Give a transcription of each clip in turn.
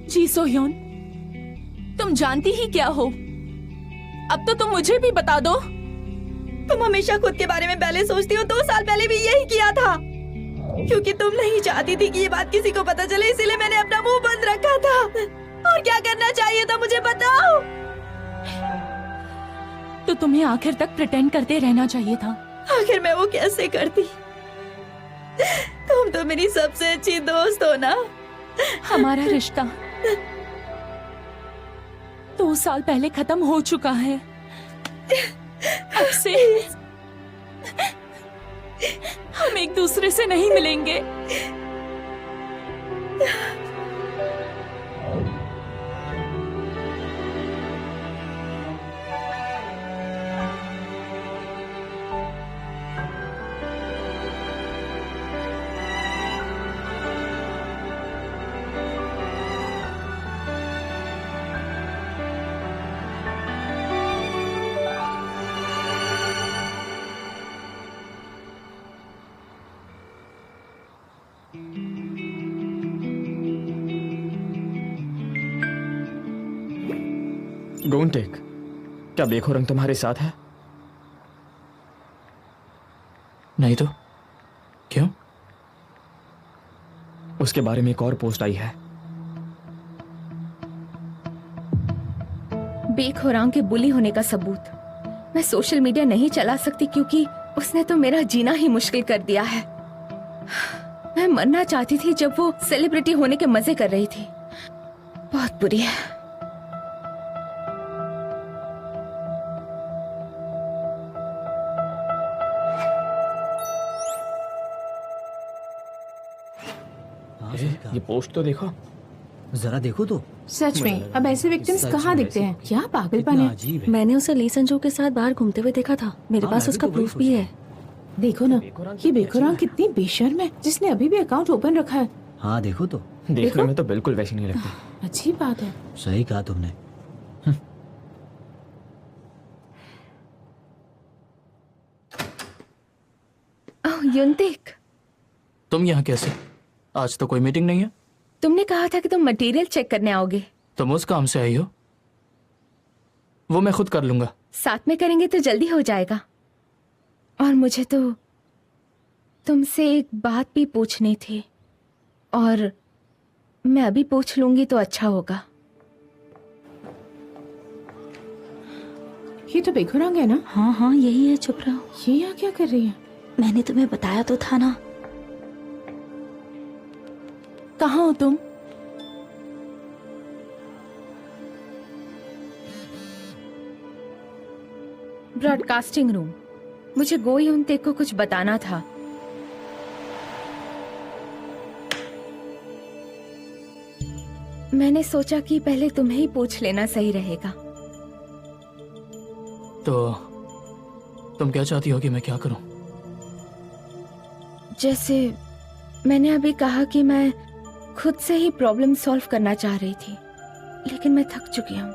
जी सोह्योन, तुम जानती ही क्या हो? अब तो तुम मुझे भी बता दो। तुम हमेशा खुद के बारे में पहले सोचती हो। 2 साल पहले भी यही किया था, क्योंकि तुम नहीं चाहती थी कि ये बात किसी को पता चले, इसीलिए मैंने अपना मुंह बंद रखा था। और क्या करना चाहिए था मुझे बताओ। तो तुम्हें आखिर तक प्रिटेंड करते रहना चाहिए था। आखिर मैं वो कैसे करती? तुम तो मेरी सबसे अच्छी दोस्त हो ना। हमारा रिश्ता 2 साल पहले खत्म हो चुका है। अब से हम एक दूसरे से नहीं मिलेंगे। गोंटेक, क्या बेखोरंग तुम्हारे साथ है? नहीं तो क्यों? उसके बारे में एक और पोस्ट आई है। बेखुरांग के बुली होने का सबूत। मैं सोशल मीडिया नहीं चला सकती क्योंकि उसने तो मेरा जीना ही मुश्किल कर दिया है। मैं मरना चाहती थी जब वो सेलिब्रिटी होने के मजे कर रही थी। बहुत बुरी है। ये पोस्ट तो देखो। जरा देखो तो। सच में अब ऐसे विक्टिम्स कहाँ दिखते हैं? क्या पागलपन है। अजीब है। मैंने उसे ली संजू के साथ बाहर घूमते हुए देखा था। मेरे हाँ, पास मैं भी उसका तो वही प्रूफ भी है। देखो ना, ये बेखुरांग कितनी बेशर्म है जिसने अभी भी अकाउंट ओपन रखा है। हाँ देखो तो। देखने देखो। में तो बिल्कुल वैसी नहीं लगती। अच्छी बात है। सही कहा तुमने। ओह युंतिक, तुम यहाँ कैसे? आज तो कोई मीटिंग नहीं है। तुमने कहा था कि तुम मटेरियल चेक करने आओगे। तुम उस काम से आई हो? वो मैं खुद कर लूंगा। साथ में करेंगे तो जल्दी हो जाएगा। और मुझे तो तुमसे एक बात भी पूछनी थी, और मैं अभी पूछ लूंगी तो अच्छा होगा। ये तो बेखुरांग है ना? हाँ हाँ यही है, चुप रहो। ये यहाँ क्या कर रही है? मैंने तुम्हें बताया तो था ना। कहाँ हो तुम? Broadcasting room. मुझे गो युंतिक को कुछ बताना था। मैंने सोचा कि पहले तुम्हें ही पूछ लेना सही रहेगा। तो तुम क्या चाहती हो कि मैं क्या करूं? जैसे मैंने अभी कहा कि मैं खुद से ही प्रॉब्लम सॉल्व करना चाह रही थी, लेकिन मैं थक चुकी हूँ।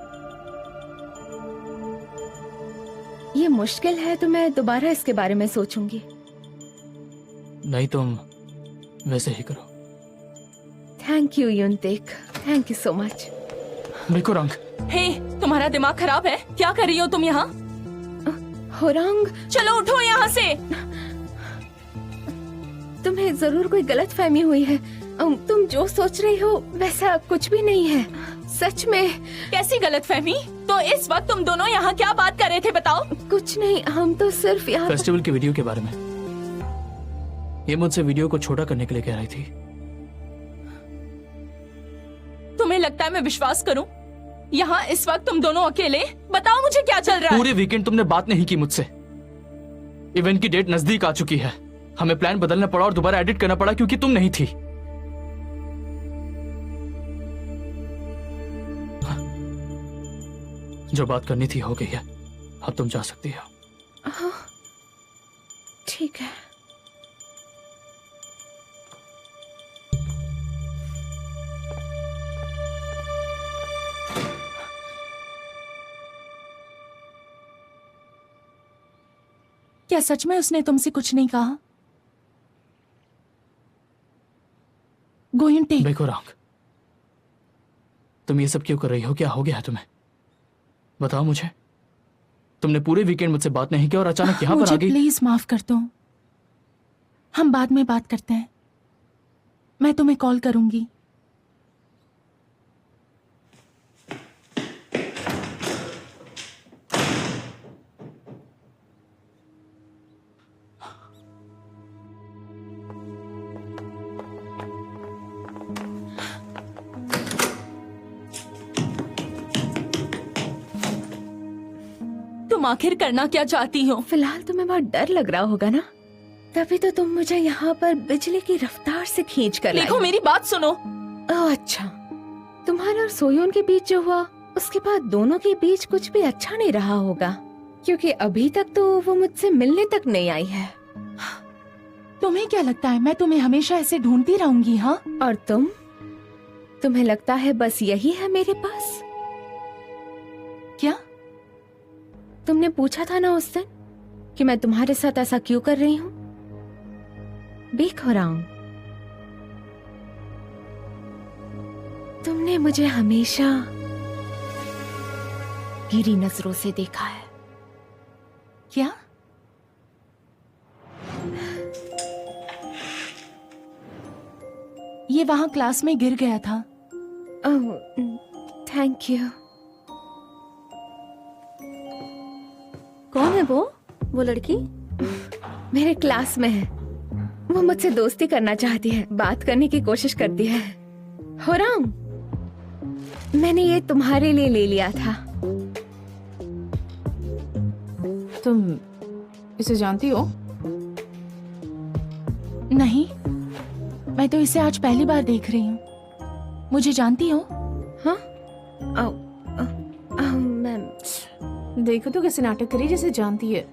ये मुश्किल है तो मैं दोबारा इसके बारे में सोचूंगी। नहीं, तुम वैसे ही करो। थैंक यू युंतिक, थैंक यू सो मच। बेखुरांग, हे, तुम्हारा दिमाग खराब है? क्या कर रही हो तुम यहाँ? होरांग, चलो उठो यहाँ से। तुम्हें जरूर कोई गलत फहमी हुई है। तुम जो सोच रही हो वैसा कुछ भी नहीं है। सच में। कैसी गलतफहमी? तो इस वक्त तुम दोनों यहाँ क्या बात कर रहे थे बताओ? कुछ नहीं, हम तो सिर्फ यहाँ। फेस्टिवल की वीडियो के बारे में। ये मुझसे वीडियो को छोटा करने के लिए कह रही थी। तुम्हें लगता है मैं विश्वास करूं? यहाँ इस वक्त तुम दोनों अकेले? बताओ मुझे क्या चल रहा है? पूरे वीकेंड तुमने बात नहीं की मुझसे। इवेंट की डेट नजदीक आ चुकी है। हमें प्लान बदलना पड़ा और दोबारा एडिट करना पड़ा क्योंकि तुम नहीं थी। जो बात करनी थी हो गई है। अब तुम जा सकती हो। हाँ, ठीक है। क्या सच में उसने तुमसे कुछ नहीं कहा? गोयुंटेक, बेखुरांग, तुम ये सब क्यों कर रही हो? क्या हो गया है तुम्हें? बताओ मुझे। तुमने पूरे वीकेंड मुझसे बात नहीं किया और अचानक यहाँ पर आ मुझे गई। प्लीज माफ कर दो, हम बाद में बात करते हैं। मैं तुम्हें कॉल करूंगी। तुम आखिर करना क्या चाहती हो? फिलहाल तुम्हें बहुत डर लग रहा होगा ना, तभी तो तुम मुझे यहाँ पर बिजली की रफ्तार से खींच कर लाई देखो हो। मेरी बात सुनो। ओह अच्छा, तुम्हारे और सोयोन के बीच जो हुआ उसके बाद दोनों के बीच कुछ भी अच्छा नहीं रहा होगा, क्योंकि अभी तक तो वो मुझसे मिलने तक नहीं आई है। तुम्हें क्या लगता है मैं तुम्हें हमेशा ऐसे ढूंढती रहूंगी? हाँ, और तुम्हें लगता है बस यही है मेरे पास? क्या? तुमने पूछा था ना उस दिन कि मैं तुम्हारे साथ ऐसा क्यों कर रही हूँ? बेखुराम, तुमने मुझे हमेशा गिरी नजरों से देखा है। क्या? ये वहां क्लास में गिर गया था। ओह, थैंक यू। कौन है वो लड़की? मेरे क्लास में है। वो मुझसे दोस्ती करना चाहती है, बात करने की कोशिश करती है। होराम, मैंने ये तुम्हारे लिए ले लिया था। तुम इसे जानती हो? नहीं, मैं तो इसे आज पहली बार देख रही हूँ। मुझे जानती हो? हाँ? मैम, देखो तो कैसे नाटक करी जैसे जानती है।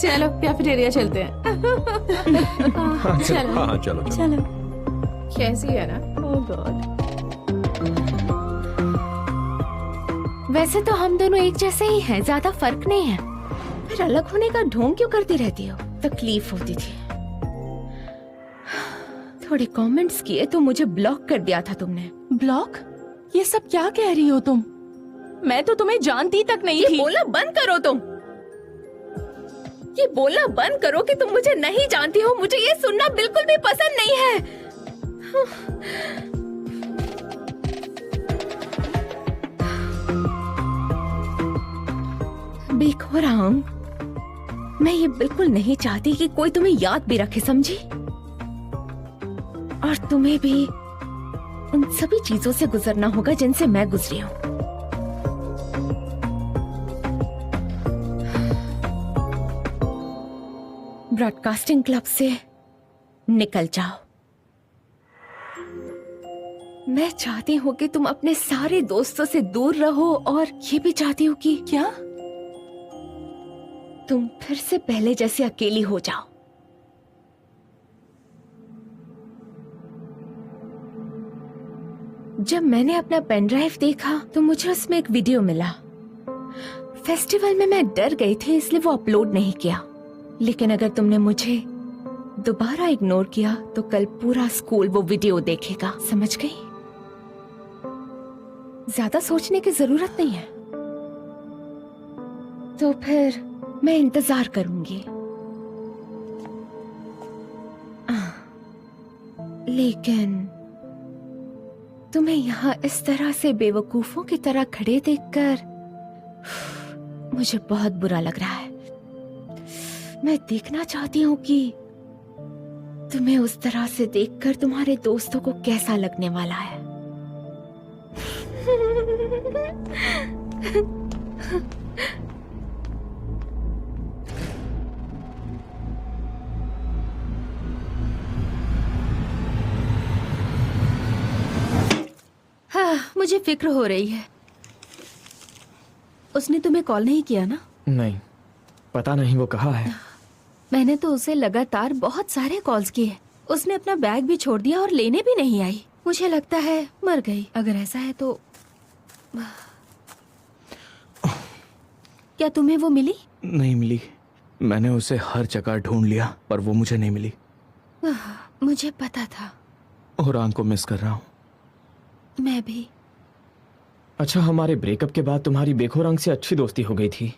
चलो कैफेटेरिया चलते हैं। चलो हाँ चलो चलो। कैसी है ना? ओह गॉड। वैसे तो हम दोनों एक जैसे ही हैं, ज्यादा फर्क नहीं है। फिर अलग होने का ढोंग क्यों करती रहती हो? तकलीफ होती थी। थोड़े कमेंट्स किए तो मुझे ब्लॉक कर दिया था तुमने। ब्लॉक? ये सब क्या कह रही हो तुम? मैं तो तुम्हें जानती तक नहीं ये थी। बोलना बंद करो तुम। ये बोलना बंद करो कि तुम मुझे नहीं जानती हो। मुझे ये सुनना बिल्कुल भी पसंद नहीं है। बेखुराम, मैं ये बिल्कुल नहीं चाहती कि कोई तुम्हें याद भी रखे, समझी? और तुम्हें भी उन सभी चीजों से गुजरना होगा जिनसे मैं गुजरी हूं। ब्रॉडकास्टिंग क्लब से निकल जाओ। मैं चाहती हूँ कि तुम अपने सारे दोस्तों से दूर रहो, और ये भी चाहती हूँ कि क्या? तुम फिर से पहले जैसे अकेली हो जाओ। जब मैंने अपना पेन ड्राइव देखा तो मुझे उसमें एक वीडियो मिला। फेस्टिवल में मैं डर गई थी, इसलिए वो अपलोड नहीं किया। लेकिन अगर तुमने मुझे दोबारा इग्नोर किया तो कल पूरा स्कूल वो वीडियो देखेगा, समझ गई? ज्यादा सोचने की जरूरत नहीं है। तो फिर मैं इंतजार करूंगी। लेकिन तुम्हें यहाँ इस तरह से बेवकूफों की तरह खड़े देखकर मुझे बहुत बुरा लग रहा है। मैं देखना चाहती हूँ कि तुम्हें उस तरह से देखकर तुम्हारे दोस्तों को कैसा लगने वाला है। हाँ, मुझे फिक्र हो रही है। उसने तुम्हें कॉल नहीं किया ना? नहीं, पता नहीं वो कहाँ है। मैंने तो उसे लगातार बहुत सारे कॉल्स किए। उसने अपना बैग भी छोड़ दिया और लेने भी नहीं आई। मुझे लगता है मर गई। अगर ऐसा है तो क्या तुम्हें वो मिली? नहीं मिली। मैंने उसे हर जगह ढूंढ लिया पर वो मुझे नहीं मिली। मुझे पता था। हुरांग को मिस कर रहा हूँ। मैं भी। अच्छा, हमारे ब्रेकअप के बाद तुम्हारी बेखुरांग से अच्छी दोस्ती हो गई थी।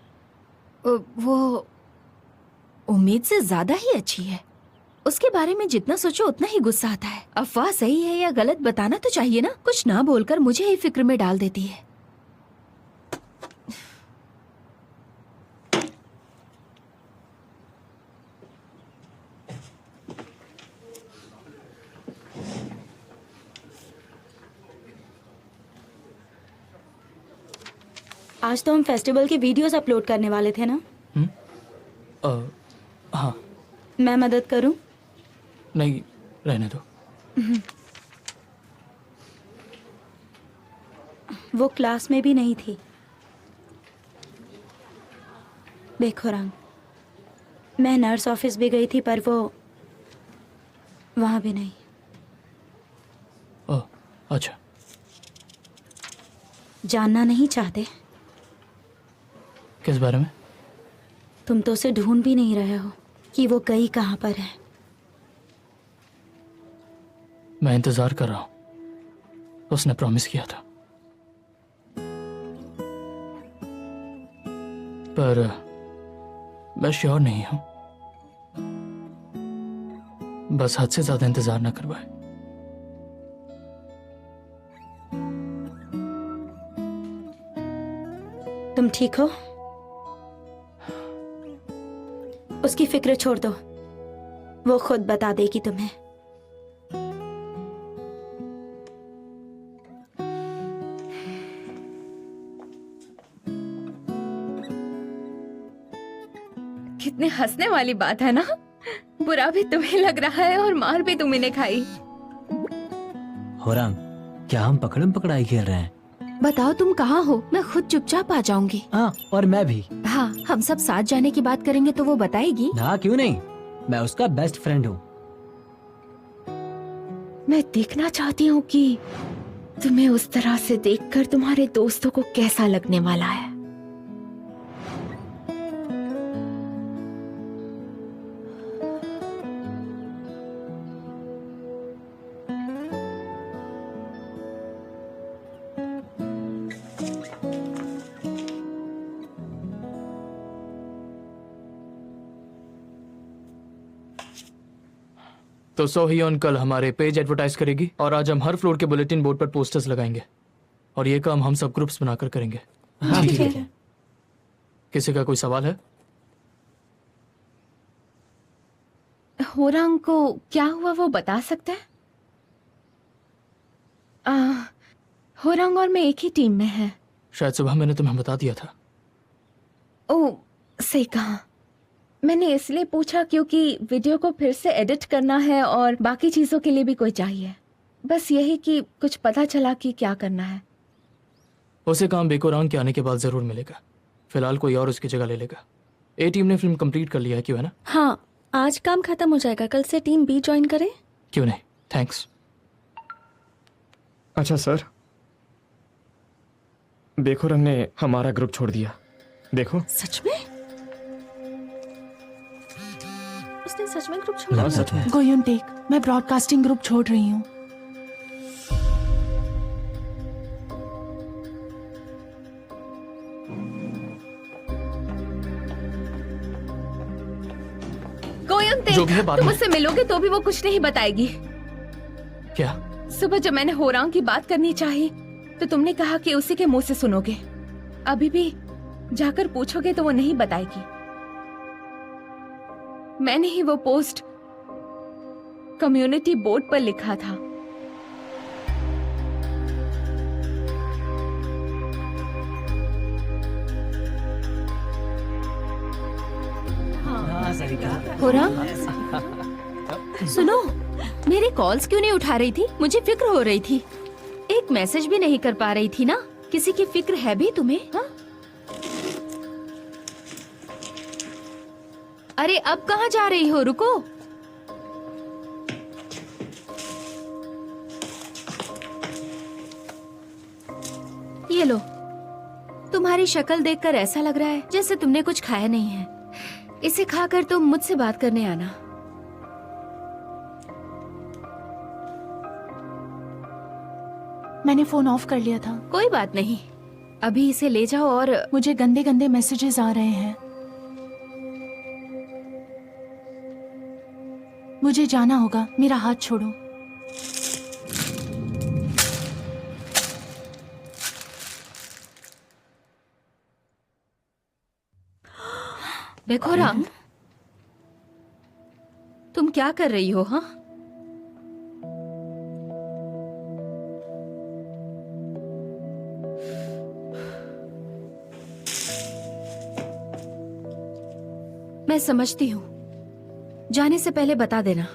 वो उम्मीद से ज्यादा ही अच्छी है। उसके बारे में जितना सोचो उतना ही गुस्सा आता है। अफवाह सही है या गलत बताना तो चाहिए ना। कुछ ना बोलकर मुझे ही फिक्र में डाल देती है। आज तो हम फेस्टिवल के वीडियोस अपलोड करने वाले थे ना? हाँ। मैं मदद करूं? नहीं, रहने दो। वो क्लास में भी नहीं थी। बेखुरांग, मैं नर्स ऑफिस भी गई थी पर वो वहां भी नहीं। ओह, अच्छा। जानना नहीं चाहते? किस बारे में? तुम तो उसे ढूंढ भी नहीं रहे हो कि वो गई कहाँ पर है। मैं इंतजार कर रहा हूँ। उसने प्रॉमिस किया था, पर मैं श्योर नहीं हूं। बस हद से ज्यादा इंतजार ना करवाए। तुम ठीक हो? उसकी फिक्र छोड़ दो, वो खुद बता देगी तुम्हें। कितने हंसने वाली बात है ना। बुरा भी तुम्हें लग रहा है और मार भी तुम्ही ने खाई। होरांग, क्या हम पकड़म पकड़ाई खेल रहे हैं? बताओ तुम कहाँ हो, मैं खुद चुपचाप आ जाऊंगी। हाँ, और मैं भी। हाँ, हम सब साथ जाने की बात करेंगे तो वो बताएगी। ना, क्यों नहीं, मैं उसका बेस्ट फ्रेंड हूँ। मैं देखना चाहती हूँ कि तुम्हें उस तरह से देखकर तुम्हारे दोस्तों को कैसा लगने वाला है। तो सोहियोन कल हमारे पेज एडवर्टाइज करेगी और आज हम हर फ्लोर के बुलेटिन बोर्ड पर पोस्टर्स लगाएंगे और ये काम हम सब ग्रुप्स बनाकर करेंगे। हाँ, ठीक है। किसी का कोई सवाल है? होरांग को क्या हुआ वो बता सकते हैं? होरांग और मैं एक ही टीम में हैं। शायद सुबह मैंने तुम्हें बता दिया था। ओ, सही कहा। मैंने इसलिए पूछा क्योंकि वीडियो को फिर से एडिट करना है और बाकी चीजों के लिए भी कोई चाहिए। बस यही कि कुछ पता चला कि क्या करना है। उसे काम बेकोरांग के आने के बाद जरूर मिलेगा। फिलहाल कोई और उसकी जगह ले लेगा। ए टीम ने फिल्म कंप्लीट कर लिया है, क्यों है ना? हाँ, आज काम खत्म हो जाएगा। कल से टीम बी ज्वाइन करें? क्यों नहीं, थैंक्स। अच्छा सर, बेखुरांग ने हमारा ग्रुप छोड़ दिया। देखो। सच में? उसने सच में ग्रुप छोड़ा? हाँ, सच में। गोयुन टेक, मैं ब्रॉडकास्टिंग ग्रुप छोड़ रही हूँ। गोयुन टेक, जो भी है बाद तुम में। उससे मिलोगे तो भी वो कुछ नहीं बताएगी। क्या? सुबह जब मैंने होरांग की बात करनी चाही तो तुमने कहा कि उसी के मुंह से सुनोगे। अभी भी जाकर पूछोगे तो वो नहीं बताएगी। मैंने ही वो पोस्ट कम्युनिटी बोर्ड पर लिखा था। हाँ, सही कहा। होरांग, सुनो, मेरे कॉल्स क्यों नहीं उठा रही थी? मुझे फिक्र हो रही थी। एक मैसेज भी नहीं कर पा रही थी ना। किसी की फिक्र है भी तुम्हें? हाँ? अरे अब कहाँ जा रही हो? रुको। ये लो, तुम्हारी शक्ल देखकर ऐसा लग रहा है जैसे तुमने कुछ खाया नहीं है। इसे खाकर तुम मुझसे बात करने आना। मैंने फोन ऑफ कर लिया था। कोई बात नहीं, अभी इसे ले जाओ और मुझे गंदे गंदे मैसेजेस आ रहे हैं। मुझे जाना होगा, मेरा हाथ छोड़ो। बेखोराम, तुम क्या कर रही हो? हाँ, मैं समझती हूँ, जाने से पहले बता देना।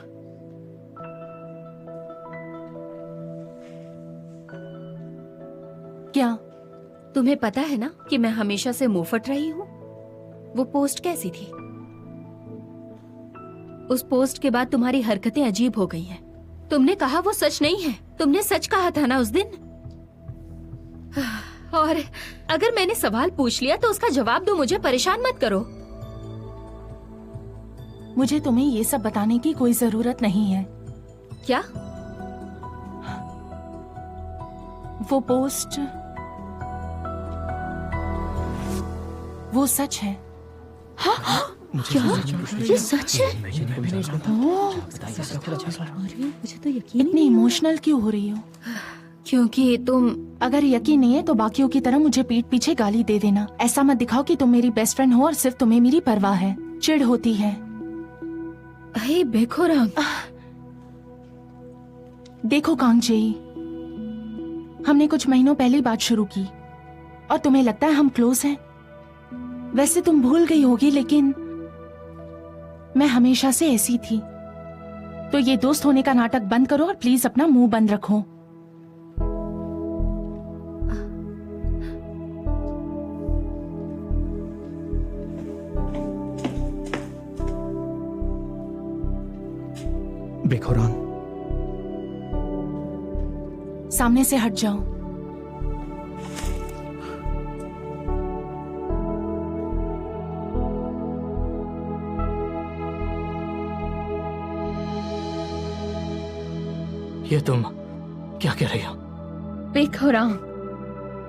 क्या? तुम्हें पता है ना कि मैं हमेशा से मुंह फट रही हूँ। वो पोस्ट कैसी थी? उस पोस्ट के बाद तुम्हारी हरकतें अजीब हो गई हैं। तुमने कहा वो सच नहीं है। तुमने सच कहा था ना उस दिन। और अगर मैंने सवाल पूछ लिया तो उसका जवाब दो, मुझे परेशान मत करो। मुझे तुम्हें ये सब बताने की कोई जरूरत नहीं है। क्या? वो पोस्ट, वो सच है। ये सच है? इतनी इमोशनल क्यों हो रही हो? क्योंकि तुम अगर यकीन नहीं है तो बाकियों की तरह मुझे पीठ पीछे गाली दे देना। ऐसा मत दिखाओ कि तुम मेरी बेस्ट फ्रेंड हो और सिर्फ तुम्हें मेरी परवाह है। चिढ़ होती है। हे बेखोराम, देखो कांगजेई, हमने कुछ महीनों पहले बात शुरू की और तुम्हें लगता है हम क्लोज हैं। वैसे तुम भूल गई होगी, लेकिन मैं हमेशा से ऐसी थी। तो ये दोस्त होने का नाटक बंद करो और प्लीज अपना मुंह बंद रखो। बेखोरान, सामने से हट जाओ। ये तुम क्या कह रही हो? बेखोराम,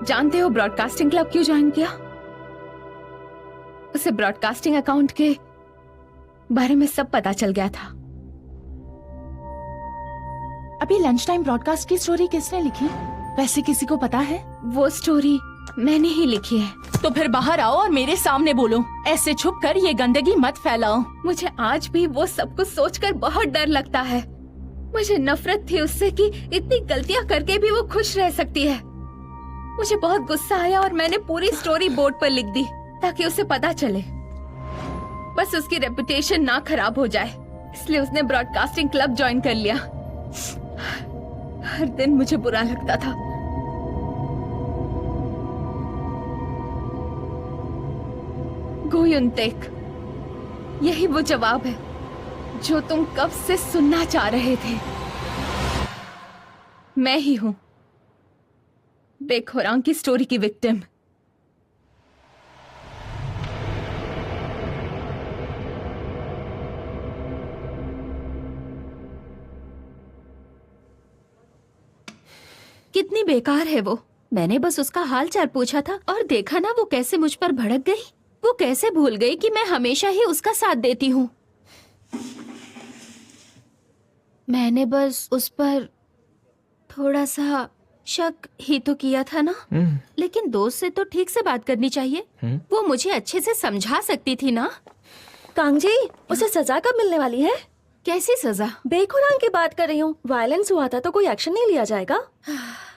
जानते हो ब्रॉडकास्टिंग क्लब क्यों ज्वाइन किया? उसे ब्रॉडकास्टिंग अकाउंट के बारे में सब पता चल गया था। अभी लंच टाइम ब्रॉडकास्ट की स्टोरी किसने लिखी? वैसे किसी को पता है? वो स्टोरी मैंने ही लिखी है। तो फिर बाहर आओ और मेरे सामने बोलो। ऐसे छुप कर ये गंदगी मत फैलाओ। मुझे आज भी वो सब कुछ सोचकर बहुत डर लगता है। मुझे नफरत थी उससे कि इतनी गलतियां करके भी वो खुश रह सकती है। मुझे बहुत गुस्सा आया और मैंने पूरी स्टोरी बोर्ड पर लिख दी ताकि उसे पता चले, बस उसकी रेपुटेशन ना खराब हो जाए। इसलिए उसने ब्रॉडकास्टिंग क्लब ज्वाइन कर लिया। हर दिन मुझे बुरा लगता था। गोयुनतेक, यही वो जवाब है जो तुम कब से सुनना चाह रहे थे। मैं ही हूं बेखोरांग की स्टोरी की विक्टिम। कितनी बेकार है वो। मैंने बस उसका हाल चाल पूछा था और देखा ना वो कैसे मुझ पर भड़क गई। वो कैसे भूल गई कि मैं हमेशा ही उसका साथ देती हूँ। मैंने बस उस पर थोड़ा सा शक ही तो किया था ना। लेकिन दोस्त से तो ठीक से बात करनी चाहिए। वो मुझे अच्छे से समझा सकती थी ना। कांगजी, उसे सजा कब मिलने वाली है? कैसी सजा? बेखुरान की बात कर रही हूँ। वायलेंस हुआ था तो कोई एक्शन नहीं लिया जाएगा?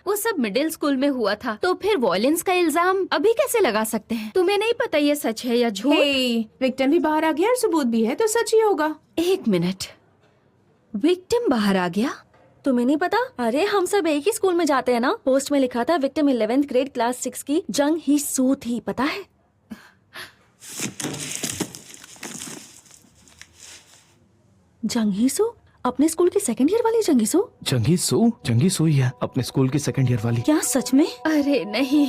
वो सब मिडिल स्कूल में हुआ था, तो फिर वॉयलेंस का इल्जाम अभी कैसे लगा सकते हैं? तुम्हें नहीं पता ये सच है या झूठ? विक्टिम भी बाहर आ गया और सबूत भी है, तो सच ही होगा। एक मिनट, विक्टिम बाहर आ गया? तुम्हें नहीं पता? अरे हम सब एक ही स्कूल में जाते हैं ना। पोस्ट में लिखा था विक्टिम 11th ग्रेड क्लास 6 की जंग ही सू थी, पता है? जंगीसू? अपने स्कूल की सेकंड ईयर वाली जंगीसू? जंगीसू ही है, अपने स्कूल की सेकंड ईयर वाली। क्या सच में? अरे नहीं,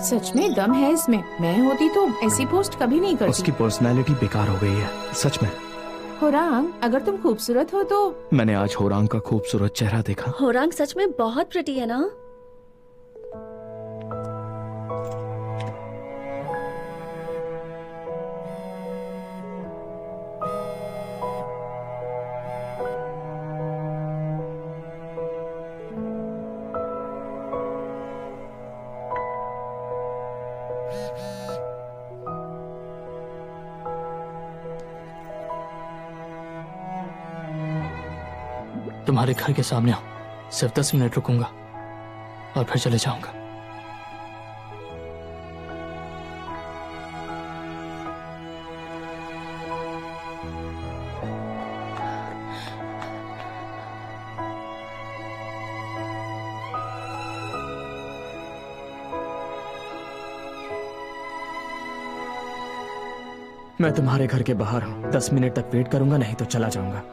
सच में दम है इसमें। मैं होती तो ऐसी पोस्ट कभी नहीं करती। उसकी पर्सनैलिटी बेकार हो गई है सच में। होरांग, अगर तुम खूबसूरत हो तो मैंने आज होरांग का खूबसूरत चेहरा देखा। होरांग सच में बहुत प्रिटी है ना। तुम्हारे घर के सामने आओ, सिर्फ 10 मिनट रुकूंगा और फिर चले जाऊंगा। मैं तुम्हारे घर के बाहर हूँ, 10 मिनट तक वेट करूंगा, नहीं तो चला जाऊंगा।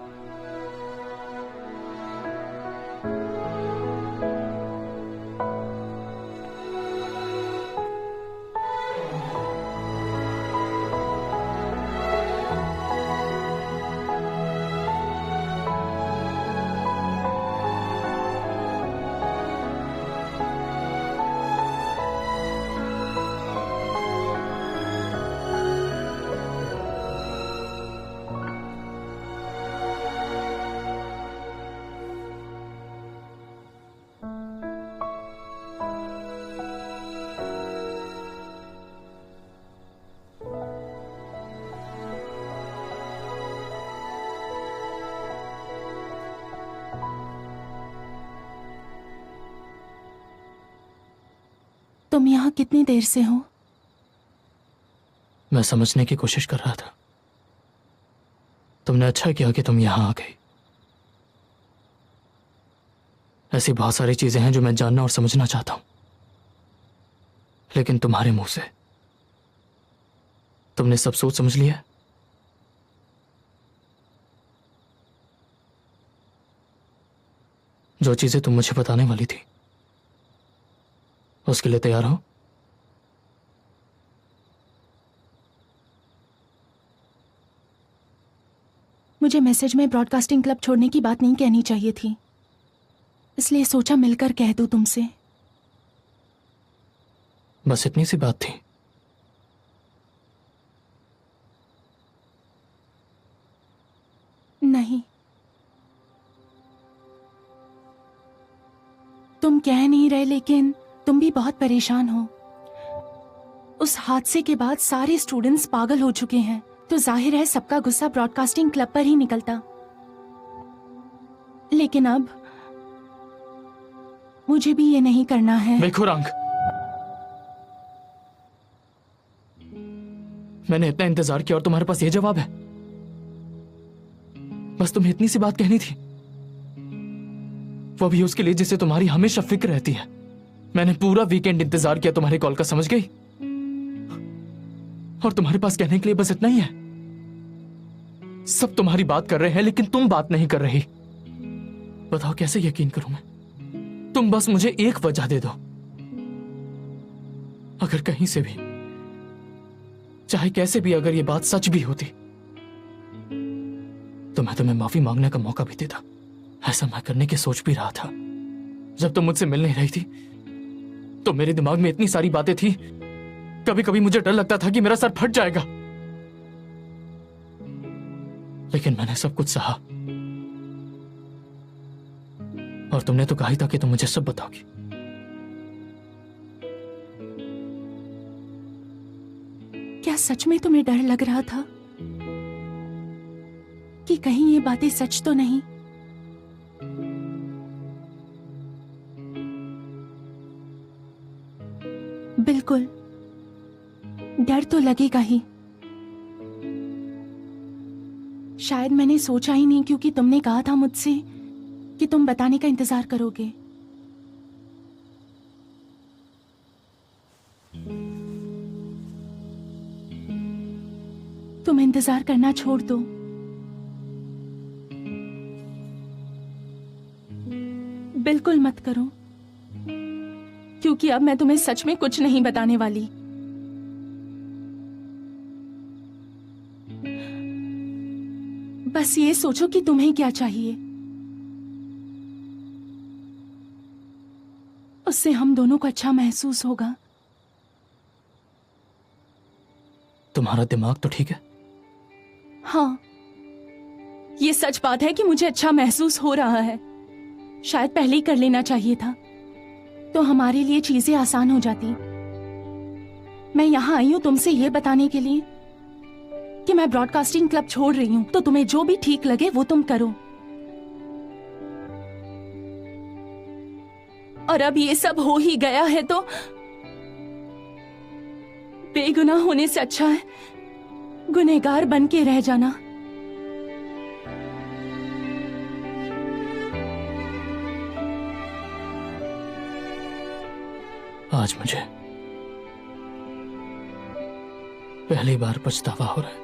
तुम यहाँ कितनी देर से हो? मैं समझने की कोशिश कर रहा था। तुमने अच्छा किया कि तुम यहां आ गई। ऐसी बहुत सारी चीजें हैं जो मैं जानना और समझना चाहता हूं, लेकिन तुम्हारे मुंह से तुमने सब सोच समझ लिया। जो चीजें तुम मुझे बताने वाली थी उसके लिए तैयार हो? मुझे मैसेज में ब्रॉडकास्टिंग क्लब छोड़ने की बात नहीं कहनी चाहिए थी, इसलिए सोचा मिलकर कह दूं तुमसे। बस इतनी सी बात थी। नहीं, तुम कह नहीं रहे, लेकिन तुम भी बहुत परेशान हो। उस हादसे के बाद सारे स्टूडेंट्स पागल हो चुके हैं, तो जाहिर है सबका गुस्सा ब्रॉडकास्टिंग क्लब पर ही निकलता। लेकिन अब मुझे भी ये नहीं करना है। बेखुरांग, मैंने इतना इंतजार किया और तुम्हारे पास ये जवाब है? बस तुम्हें इतनी सी बात कहनी थी, वो भी उसके लिए जिसे तुम्हारी हमेशा फिक्र रहती है। मैंने पूरा वीकेंड इंतजार किया तुम्हारी कॉल का, समझ गई? और तुम्हारे पास कहने के लिए बस इतना ही है? सब तुम्हारी बात कर रहे हैं लेकिन तुम बात नहीं कर रही। बताओ कैसे यकीन करूं मैं? तुम बस मुझे एक वजह दे दो। अगर कहीं से भी, चाहे कैसे भी, अगर ये बात सच भी होती तो मैं तुम्हें माफी मांगने का मौका भी देता। ऐसा मैं करने की सोच भी रहा था। जब तुम मुझसे मिल नहीं रही थी तो मेरे दिमाग में इतनी सारी बातें थी, कभी कभी मुझे डर लगता था कि मेरा सर फट जाएगा। लेकिन मैंने सब कुछ सहा, और तुमने तो कहा ही था कि तुम मुझे सब बताओगी। क्या सच में तुम्हें डर लग रहा था कि कहीं ये बातें सच तो नहीं? बिल्कुल, डर तो लगेगा ही। शायद मैंने सोचा ही नहीं, क्योंकि तुमने कहा था मुझसे कि तुम बताने का इंतजार करोगे। तुम इंतजार करना छोड़ दो। बिल्कुल मत करो। क्योंकि अब मैं तुम्हें सच में कुछ नहीं बताने वाली। बस ये सोचो कि तुम्हें क्या चाहिए, उससे हम दोनों को अच्छा महसूस होगा। तुम्हारा दिमाग तो ठीक है? हाँ, ये सच बात है कि मुझे अच्छा महसूस हो रहा है। शायद पहले ही कर लेना चाहिए था, तो हमारे लिए चीजें आसान हो जाती। मैं यहाँ आई हूँ तुमसे ये बताने के लिए कि मैं ब्रॉडकास्टिंग क्लब छोड़ रही हूँ, तो तुम्हें जो भी ठीक लगे वो तुम करो। और अब ये सब हो ही गया है तो बेगुनाह होने से अच्छा है गुनहगार बन के रह जाना। आज मुझे पहली बार पछतावा हो रहा है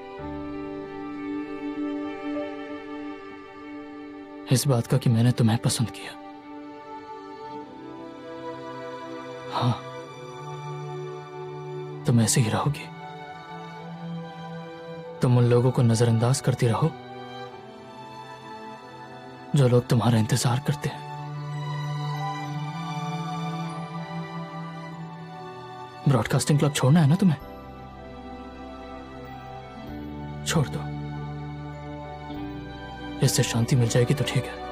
इस बात का कि मैंने तुम्हें पसंद किया। हाँ, तुम ऐसे ही रहोगी। तुम उन लोगों को नजरअंदाज करती रहो जो लोग तुम्हारा इंतजार करते हैं। ब्रॉडकास्टिंग क्लब छोड़ना है ना तुम्हें? छोड़ दो, इससे शांति मिल जाएगी तो ठीक है।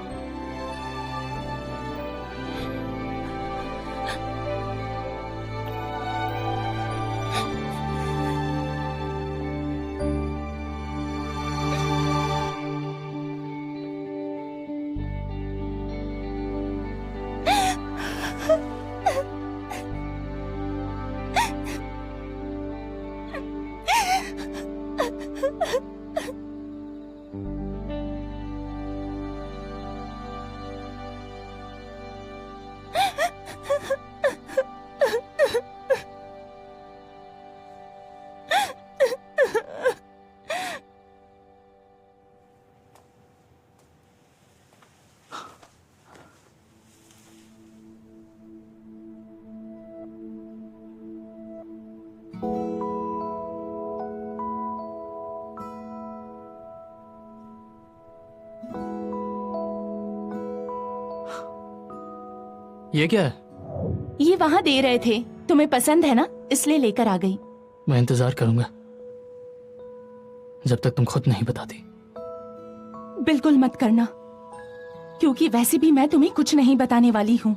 ये क्या है? ये वहां दे रहे थे, तुम्हें पसंद है ना, इसलिए लेकर आ गई। मैं इंतजार करूंगा जब तक तुम खुद नहीं बताती। बिल्कुल मत करना, क्योंकि वैसे भी मैं तुम्हें कुछ नहीं बताने वाली हूँ।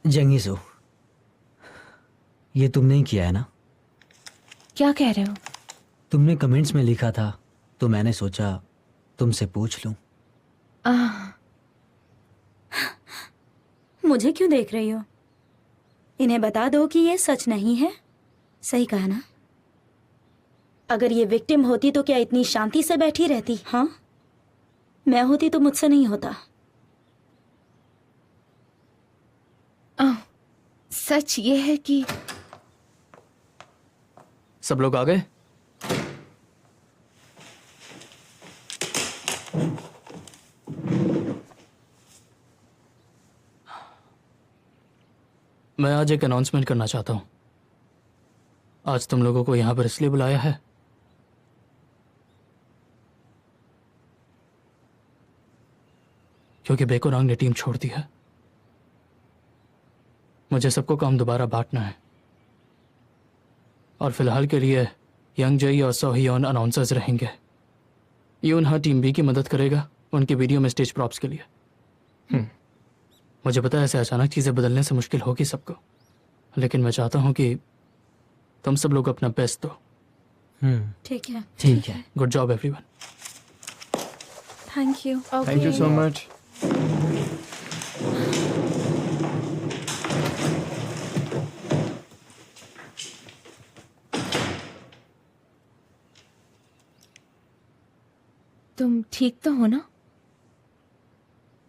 जंगीसो, ये तुमने ही किया है ना? क्या कह रहे हो? तुमने कमेंट्स में लिखा था तो मैंने सोचा तुमसे पूछ लूं। मुझे क्यों देख रही हो? इन्हें बता दो कि ये सच नहीं है। सही कहा ना? अगर ये विक्टिम होती तो क्या इतनी शांति से बैठी रहती? हाँ, मैं होती तो मुझसे नहीं होता। सच ये है कि सब लोग आ गए? मैं आज एक अनाउंसमेंट करना चाहता हूं। आज तुम लोगों को यहां पर इसलिए बुलाया है क्योंकि बेकोरांग ने टीम छोड़ दी है। मुझे सबको काम दोबारा बांटना है और फिलहाल के लिए यंग जई और सोहियोन अनाउंसर्स रहेंगे। यून हाँ टीम बी की मदद करेगा उनके वीडियो में स्टेज प्रॉप्स के लिए। मुझे पता है ऐसे अचानक चीज़ें बदलने से मुश्किल होगी सबको, लेकिन मैं चाहता हूँ कि तुम सब लोग अपना बेस्ट दो। ठीक है। ठीक है। Good job everyone. Thank you. Thank you so much. तुम ठीक तो हो ना?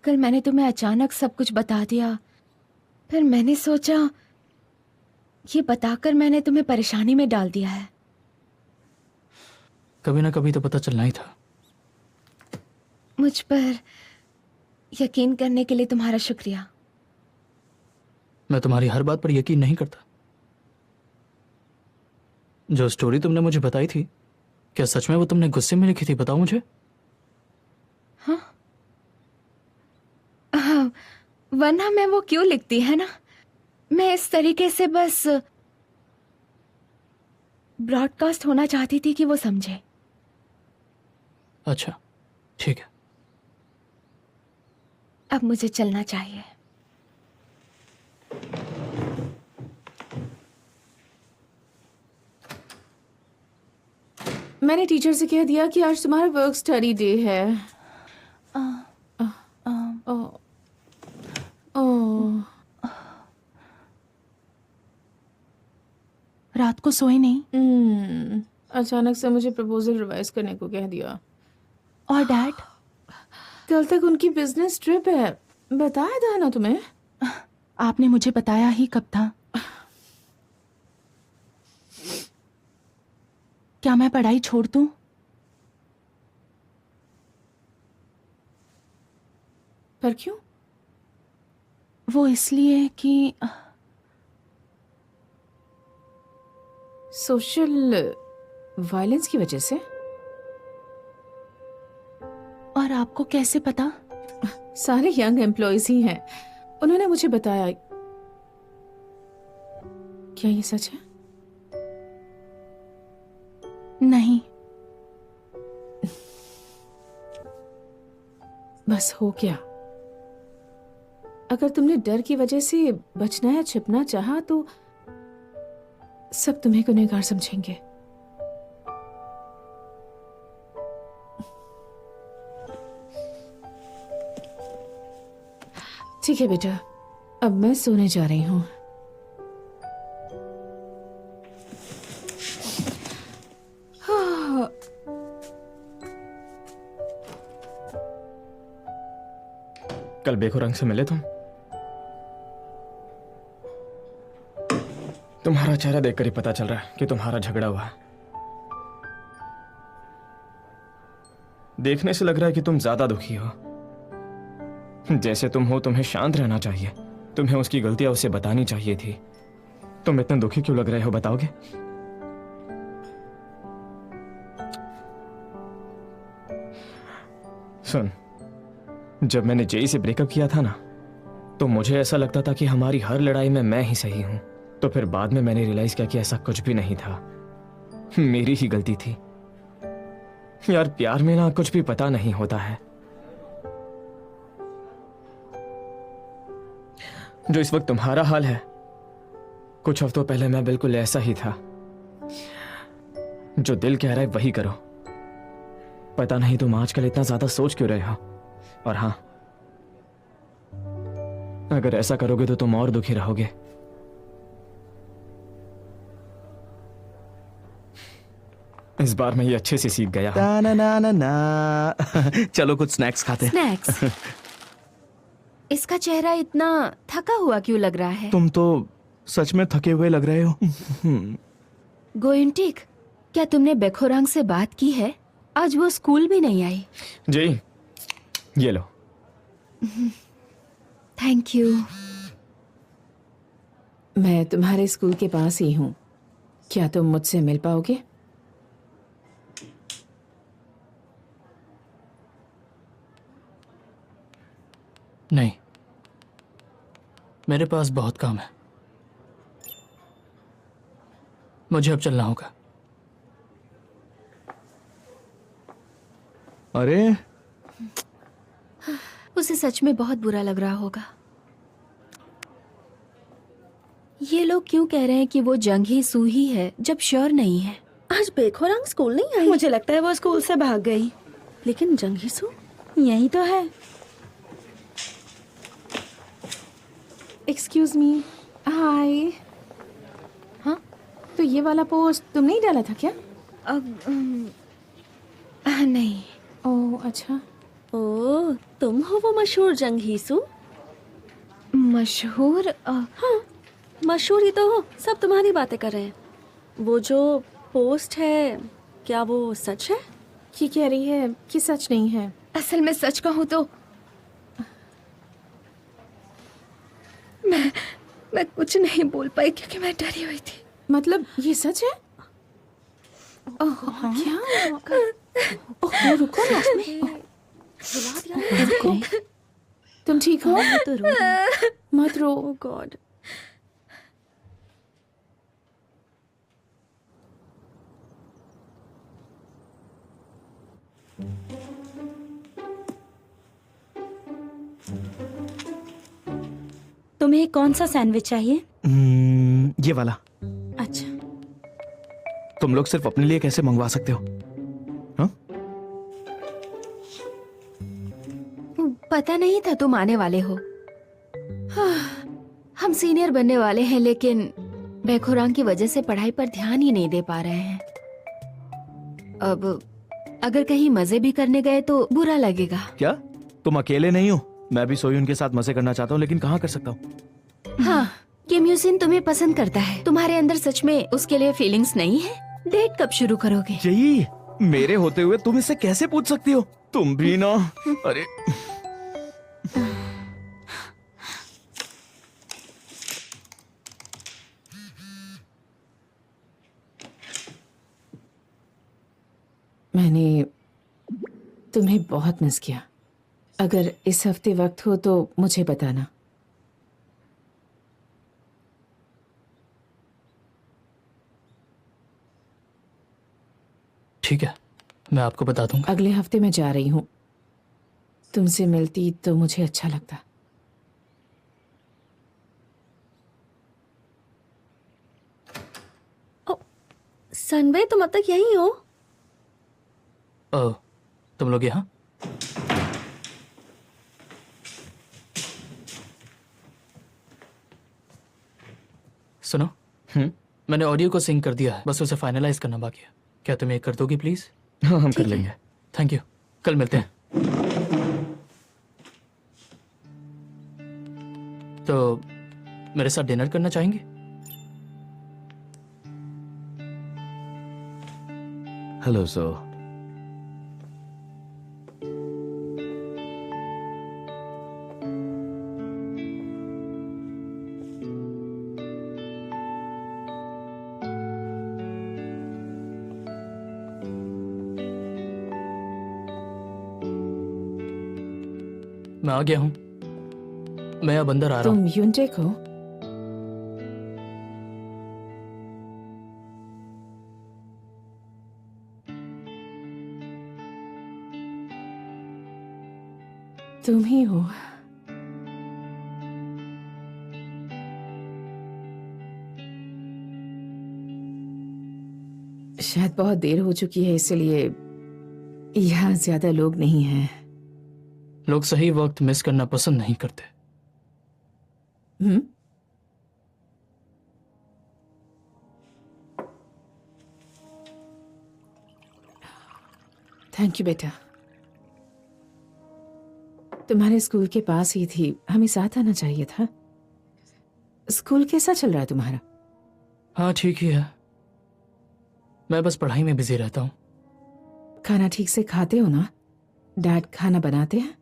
कल मैंने तुम्हें अचानक सब कुछ बता दिया, फिर मैंने सोचा ये बताकर मैंने तुम्हें परेशानी में डाल दिया है। कभी ना कभी तो पता चलना ही था। मुझ पर यकीन करने के लिए तुम्हारा शुक्रिया। मैं तुम्हारी हर बात पर यकीन नहीं करता। जो स्टोरी तुमने मुझे बताई थी, क्या सच में वो तुमने गुस्से में लिखी थी? बताओ मुझे। हाँ, वरना मैं वो क्यों लिखती है ना। मैं इस तरीके से बस ब्रॉडकास्ट होना चाहती थी कि वो समझे। अच्छा, ठीक है। अब मुझे चलना चाहिए। मैंने टीचर से कह दिया कि आज तुम्हारा वर्क स्टडी डे है। रात को सोए नहीं? अचानक से मुझे प्रपोजल रिवाइज करने को कह दिया। और डैड? कल तक उनकी बिजनेस ट्रिप है, बताया था ना तुम्हें? आपने मुझे बताया ही कब था? क्या मैं पढ़ाई छोड़ दूं? पर क्यों? वो इसलिए कि सोशल वायलेंस की वजह से। और आपको कैसे पता? सारे यंग एम्प्लॉयज ही हैं, उन्होंने मुझे बताया। क्या ये सच है? नहीं। बस हो गया। अगर तुमने डर की वजह से बचना या छिपना चाहा तो सब तुम्हें गुनहगार समझेंगे। ठीक है बेटा, अब मैं सोने जा रही हूँ। कल बेखो रंग से मिले तुम? तुम्हारा चेहरा देखकर ही पता चल रहा है कि तुम्हारा झगड़ा हुआ है। देखने से लग रहा है कि तुम ज्यादा दुखी हो। जैसे तुम हो, तुम्हें शांत रहना चाहिए। तुम्हें उसकी गलतियां उसे बतानी चाहिए थी। तुम इतने दुखी क्यों लग रहे हो, बताओगे? सुन, जब मैंने जेई से ब्रेकअप किया था ना, तो मुझे ऐसा लगता था कि हमारी हर लड़ाई में मैं ही सही हूं। तो फिर बाद में मैंने रियलाइज किया कि ऐसा कुछ भी नहीं था, मेरी ही गलती थी। यार, प्यार में ना कुछ भी पता नहीं होता है। जो इस वक्त तुम्हारा हाल है, कुछ हफ्तों पहले मैं बिल्कुल ऐसा ही था। जो दिल कह रहा है वही करो। पता नहीं तुम आजकल इतना ज्यादा सोच क्यों रहे हो। और हाँ, अगर ऐसा करोगे तो तुम और दुखी रहोगे। इस बार मैं ये अच्छे से सीख गया हूं। ना ना ना ना चलो कुछ स्नैक्स खाते हैं। स्नैक्स? इसका चेहरा इतना थका हुआ क्यों लग रहा है? तुम तो सच में थके हुए लग रहे हो। गोइंटिक, क्या तुमने बेखोरांग से बात की है? आज वो स्कूल भी नहीं आई। जी, ये लो। Thank you. मैं तुम्हारे स्कूल के पास ही हूँ, क्या तुम मुझसे मिल पाओगे? नहीं, मेरे पास बहुत काम है। मुझे अब चलना होगा। अरे, उसे सच में बहुत बुरा लग रहा होगा। ये लोग क्यों कह रहे हैं कि वो जंगी सू ही है जब श्योर नहीं है? आज बेखोरांग स्कूल नहीं आई। मुझे लगता है वो स्कूल से भाग गई। लेकिन जंगीसू यही तो है। Excuse me. हाय। हाँ, तो ये वाला पोस्ट तुमने ही डाला था क्या? नहीं। ओह अच्छा। ओ, तुम हो वो मशहूर जंगहीसू? मशहूर हाँ, मशहूर ही तो हो, सब तुम्हारी बातें कर रहे हैं। वो जो पोस्ट है, क्या वो सच है? ये कह रही है कि सच नहीं है। असल में सच कहूँ तो मैं कुछ नहीं बोल पाई क्योंकि मैं डरी हुई थी। मतलब ये सच है? ओह क्या? ओह रुको ना। रुको। तुम ठीक हो? तो रो रही। मत रो। Oh God. तुम्हें कौन सा सैंडविच चाहिए? ये वाला। अच्छा, तुम लोग सिर्फ अपने लिए कैसे मंगवा सकते हो? हाँ? पता नहीं था तुम आने वाले हो। हम सीनियर बनने वाले हैं लेकिन बेखुरान की वजह से पढ़ाई पर ध्यान ही नहीं दे पा रहे हैं। अब अगर कहीं मजे भी करने गए तो बुरा लगेगा। क्या तुम अकेले नहीं हो? मैं भी सोई उनके साथ मजे करना चाहता हूँ, लेकिन कहाँ कर सकता हूँ? हाँ, किम यूसिन तुम्हें पसंद करता है। तुम्हारे अंदर सच में उसके लिए फीलिंग्स नहीं है? डेट कब शुरू करोगे? यही मेरे होते हुए तुम इससे कैसे पूछ सकती हो? तुम भी ना। अरे मैंने तुम्हें बहुत मिस किया। अगर इस हफ्ते वक्त हो तो मुझे बताना। ठीक है, मैं आपको बता दूंगा। अगले हफ्ते मैं जा रही हूँ। तुमसे मिलती तो मुझे अच्छा लगता। सनवे, तुम अब तक यही हो? तुम लोग यहाँ? सुनो, मैंने ऑडियो को सिंक कर दिया है, बस उसे फाइनलाइज करना बाकी है। क्या तुम ये कर दोगी प्लीज? हाँ हम कर लेंगे। थैंक यू, कल मिलते हैं। तो मेरे साथ डिनर करना चाहेंगे? हेलो सो। मैं आ गया हूँ, मैं अब अंदर आ रहा हूँ। तुम यूनटेक हो? तुम ही हो। शायद बहुत देर हो चुकी है इसलिए यहाँ ज्यादा लोग नहीं हैं। लोग सही वक्त मिस करना पसंद नहीं करते। थैंक यू बेटा। तुम्हारे स्कूल के पास ही थी, हमें साथ आना चाहिए था। स्कूल कैसा चल रहा है तुम्हारा? हाँ ठीक ही है, मैं बस पढ़ाई में बिजी रहता हूँ। खाना ठीक से खाते हो ना? डैड खाना बनाते हैं?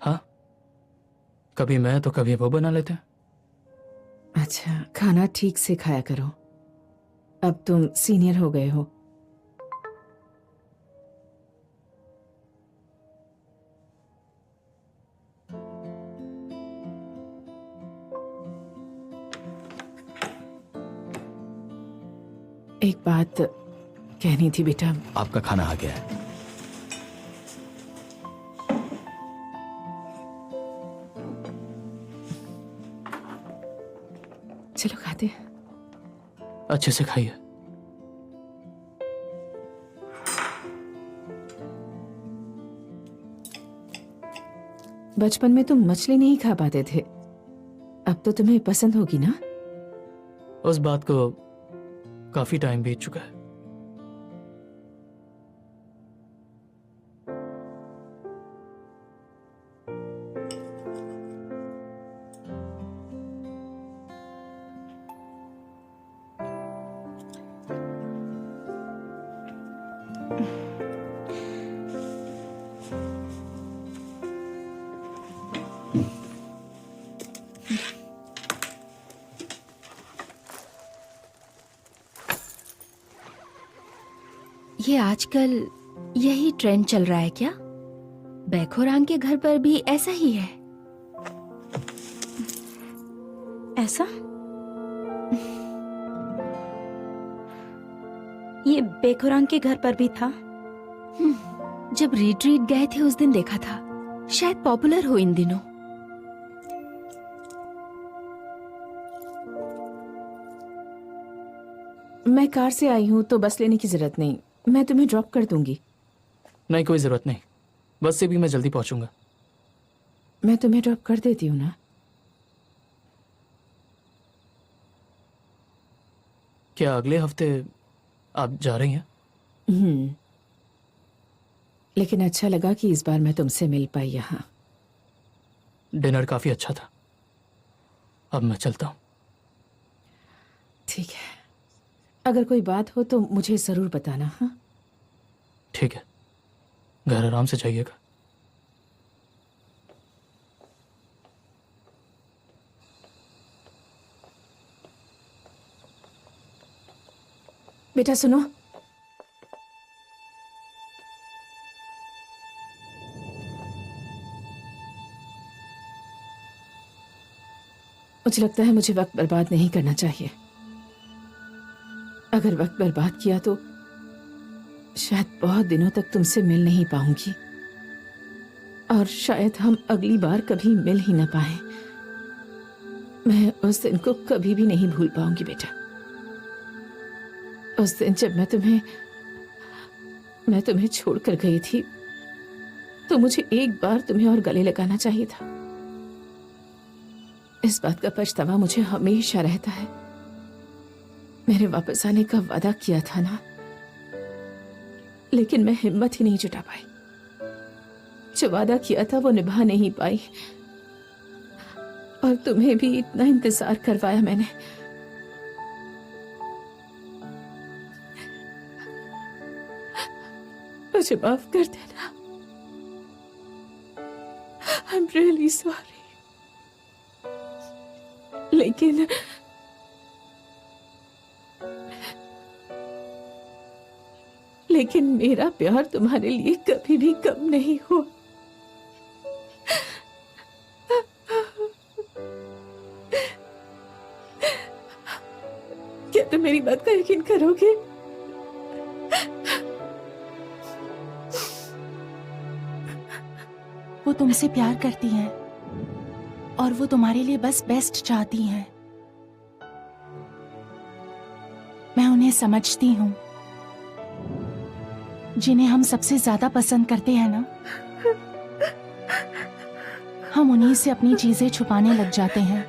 हाँ, कभी मैं तो कभी वो बना लेते हैं। अच्छा, खाना ठीक से खाया करो। अब तुम सीनियर हो गए हो। एक बात कहनी थी बेटा। आपका खाना आ गया है। चलो खाते हैं। अच्छे से खाइए। बचपन में तुम मछली नहीं खा पाते थे, अब तो तुम्हें पसंद होगी ना? उस बात को काफी टाइम बीत चुका है। ये आजकल यही ट्रेंड चल रहा है क्या? बैखोरांग के घर पर भी ऐसा ही है? ऐसा? ये बेखुरांग के घर पर भी था। जब रिट्रीट गए थे उस दिन देखा था। शायद पॉपुलर हो इन दिनों। मैं कार से आई हूँ तो बस लेने की जरूरत नहीं, मैं तुम्हें ड्रॉप कर दूंगी। नहीं, कोई जरूरत नहीं, बस से भी मैं जल्दी पहुंचूंगा। मैं तुम्हें ड्रॉप कर देती हूँ ना। क्या अगले हफ्ते आप जा रही हैं? लेकिन अच्छा लगा कि इस बार मैं तुमसे मिल पाई यहाँ। डिनर काफी अच्छा था। अब मैं चलता हूँ। ठीक है, अगर कोई बात हो तो मुझे जरूर बताना। हाँ, ठीक है, घर आराम से जाइएगा। बेटा सुनो, मुझे लगता है मुझे वक्त बर्बाद नहीं करना चाहिए। अगर वक्त बर्बाद किया तो शायद बहुत दिनों तक तुमसे मिल नहीं पाऊंगी और शायद हम अगली बार कभी मिल ही ना पाए। मैं उस दिन को कभी भी नहीं भूल पाऊंगी बेटा। उस दिन जब मैं तुम्हें छोड़कर गई थी तो मुझे एक बार तुम्हें और गले लगाना चाहिए था। इस बात का पछतावा मुझे हमेशा रहता है। मेरे वापस आने का वादा किया था ना, लेकिन मैं हिम्मत ही नहीं जुटा पाई। जो वादा किया था वो निभा नहीं पाई और तुम्हें भी इतना इंतजार करवाया मैंने। मुझे माफ कर देना। I'm really sorry। लेकिन मेरा प्यार तुम्हारे लिए कभी भी कम नहीं हुआ। क्या तुम मेरी बात का यकीन करोगे? वो तुमसे प्यार करती हैं और वो तुम्हारे लिए बस बेस्ट चाहती हैं। मैं उन्हें समझती हूँ। जिन्हें हम सबसे ज्यादा पसंद करते हैं ना, हम उन्हीं से अपनी चीजें छुपाने लग जाते हैं।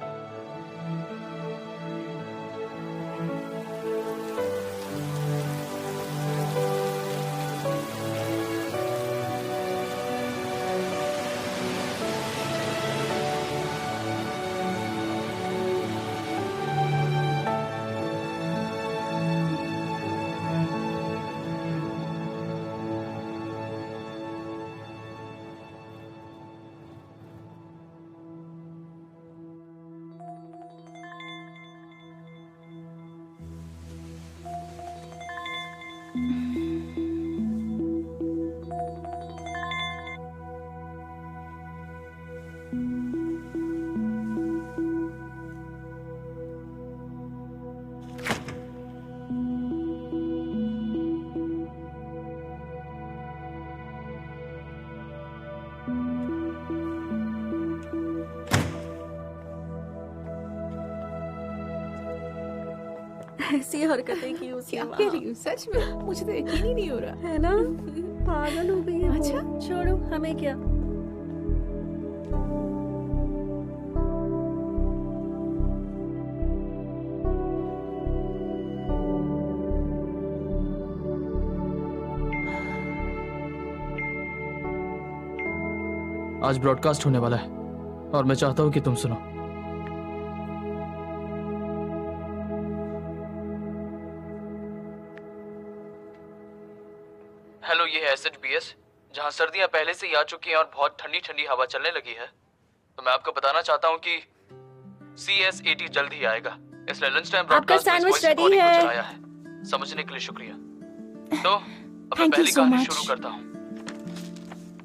ऐसी हरकतें की उसने। क्या कह रही हूँ? सच में मुझे तो यकीन ही नहीं हो रहा। है ना, पागल हो गई है वो। अच्छा। छोड़ो, हमें क्या। आज ब्रॉडकास्ट होने वाला है और मैं चाहता हूं कि तुम सुनो। हेलो, ये है SHBS, जहाँ सर्दियाँ पहले से ही आ चुकी हैं और बहुत ठंडी ठंडी हवा चलने लगी है। तो मैं आपको बताना चाहता हूँ कि CS80 जल्द ही आएगा, इसलिए लंच टाइम ब्रॉडकास्ट में इस वॉइस रिकॉर्डिंग को चलाया है। समझने के लिए शुक्रिया। तो अब मैं Thank you पहली so कहानी much. शुरू करता हूँ।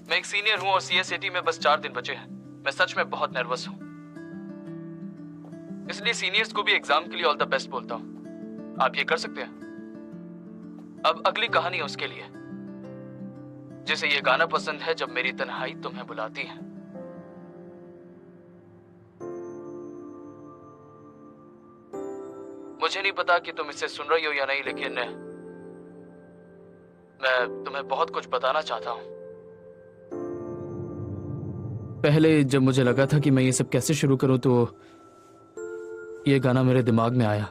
मैं एक सीनियर हूँ और CS80 में बस 4 दिन बचे हैं। मैं सच में बहुत नर्वस हूँ, इसलिए सीनियर्स को भी एग्जाम के लिए ऑल द बेस्ट बोलता हूँ। आप ये कर सकते हैं। अब अगली कहानी है उसके लिए जिसे ये गाना पसंद है, जब मेरी तन्हाई तुम्हें बुलाती है। मुझे नहीं पता कि तुम इसे सुन रही हो या नहीं, लेकिन मैं तुम्हें बहुत कुछ बताना चाहता हूं। पहले जब मुझे लगा था कि मैं ये सब कैसे शुरू करूं, तो ये गाना मेरे दिमाग में आया।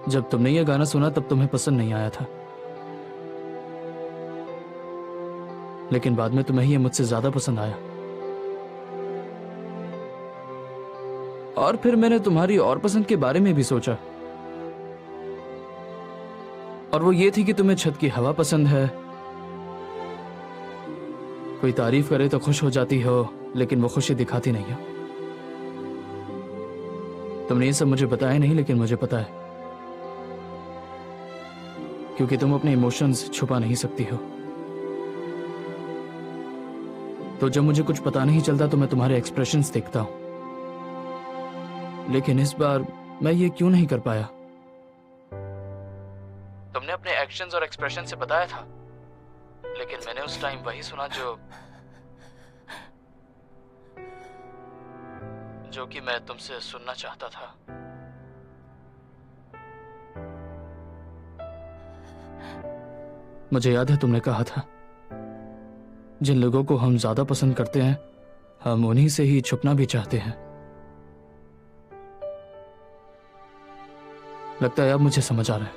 जब तुमने ये गाना सुना तब तुम्हें पसंद नहीं आया था, लेकिन बाद में तुम्हें ये मुझसे ज्यादा पसंद आया। और फिर मैंने तुम्हारी और पसंद के बारे में भी सोचा, और वो ये थी कि तुम्हें छत की हवा पसंद है। कोई तारीफ करे तो खुश हो जाती हो, लेकिन वो खुशी दिखाती नहीं हो। तुमने ये सब मुझे बताया नहीं, लेकिन मुझे पता है, क्योंकि तुम अपने इमोशंस छुपा नहीं सकती हो। तो जब मुझे कुछ पता नहीं चलता तो मैं तुम्हारे एक्सप्रेशंस देखता हूं, लेकिन इस बार मैं ये क्यों नहीं कर पाया? तुमने अपने एक्शंस और एक्सप्रेशन से बताया था, लेकिन मैंने उस टाइम वही सुना जो कि मैं तुमसे सुनना चाहता था। मुझे याद है तुमने कहा था, जिन लोगों को हम ज्यादा पसंद करते हैं, हम उन्हीं से ही छुपना भी चाहते हैं। लगता है अब मुझे समझ आ रहा है।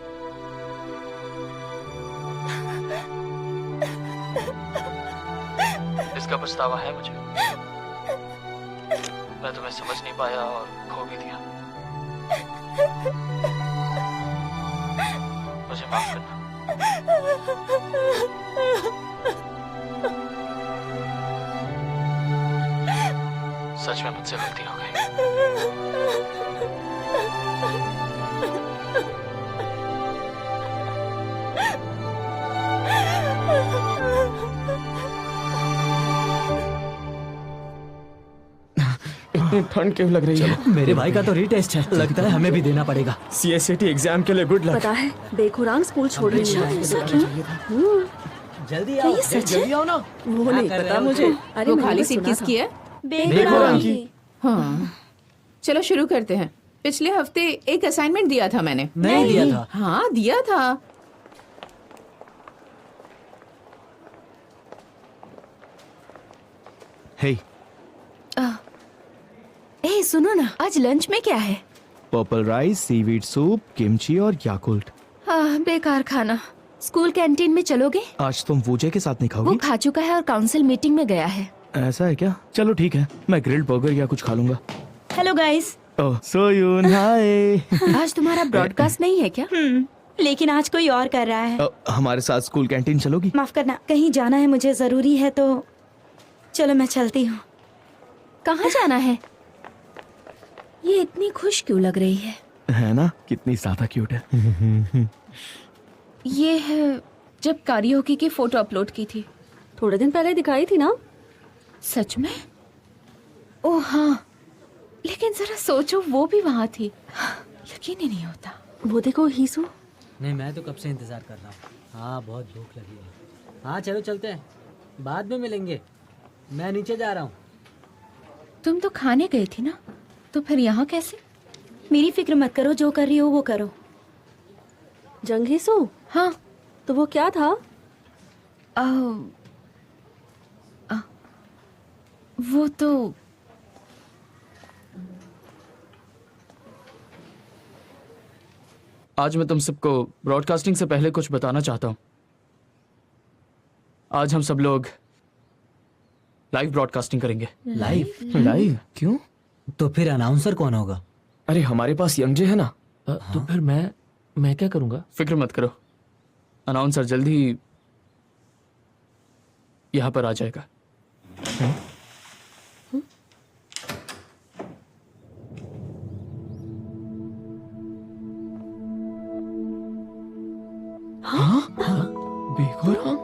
इसका पछतावा है मुझे। मैं तुम्हें समझ नहीं पाया और खो भी दिया। मुझे माफ करना। सच में मुझसे गलती हो गई। इतनी ठंड क्यों लग रही है? मेरे भाई का तो रीटेस्ट है, लगता है हमें भी देना पड़ेगा। CS80 एग्जाम के लिए गुड लक। पता है बेखुरांग स्कूल छोड़ रही है। जल्दी आओ, जल्दी आओ ना। वो नहीं पता मुझे। अरे वो मैंने खाली तो सीट सुना किसकी है? बेखुरांग की। हाँ, चलो शुरू करते हैं। पिछले हफ्ते एक असाइनमेंट दिया था मैंने। नहीं दिया था। हाँ दिया था। हे, ए सुनो ना, आज लंच में क्या है? Purple rice, seaweed soup, kimchi और याकुल्ट। हाँ, बेकार खाना। स्कूल कैंटीन में चलोगे? आज तुम वूजे के साथ नहीं वो खाओगी? खा चुका है और काउंसिल मीटिंग में गया है। ऐसा है क्या? चलो ठीक है, मैं ग्रिल्ड बर्गर या कुछ खा लूंगा। Hello guys. ओह, सोयून, हाय। आज तुम्हारा ब्रॉडकास्ट नहीं है क्या? लेकिन आज कोई और कर रहा है। हमारे साथ स्कूल कैंटीन चलोगी? माफ करना, कहीं जाना है मुझे, जरूरी है, तो चलो मैं चलती हूँ। कहाँ जाना है? ये इतनी खुश क्यों लग रही है ना? कितनी ज्यादा क्यूट है। ये है जब कारियोकी की फोटो अपलोड की थी। थोड़े दिन पहले दिखाई थी ना? सच में? ओह हाँ, लेकिन जरा सोचो, वो भी वहां थी। यकीन ही नहीं होता। वो देखो हीसू। नहीं, मैं तो कब से इंतजार कर रहा हूँ। हाँ, बहुत भूख लगी है। हाँ चलो चलते हैं, बाद में मिलेंगे। मैं नीचे जा रहा हूँ। तुम तो खाने गई थी ना, तो फिर यहाँ कैसे? मेरी फिक्र मत करो, जो कर रही हो वो करो। जंघीसू? हाँ, तो वो क्या था? वो तो आज मैं तुम सबको ब्रॉडकास्टिंग से पहले कुछ बताना चाहता हूं। आज हम सब लोग लाइव ब्रॉडकास्टिंग करेंगे। लाइव? क्यों? तो फिर अनाउंसर कौन होगा? अरे हमारे पास यंगजे है ना। तो फिर मैं मैं क्या करूंगा? फिक्र मत करो, अनाउंसर जल्दी यहां पर आ जाएगा। बेगोराम?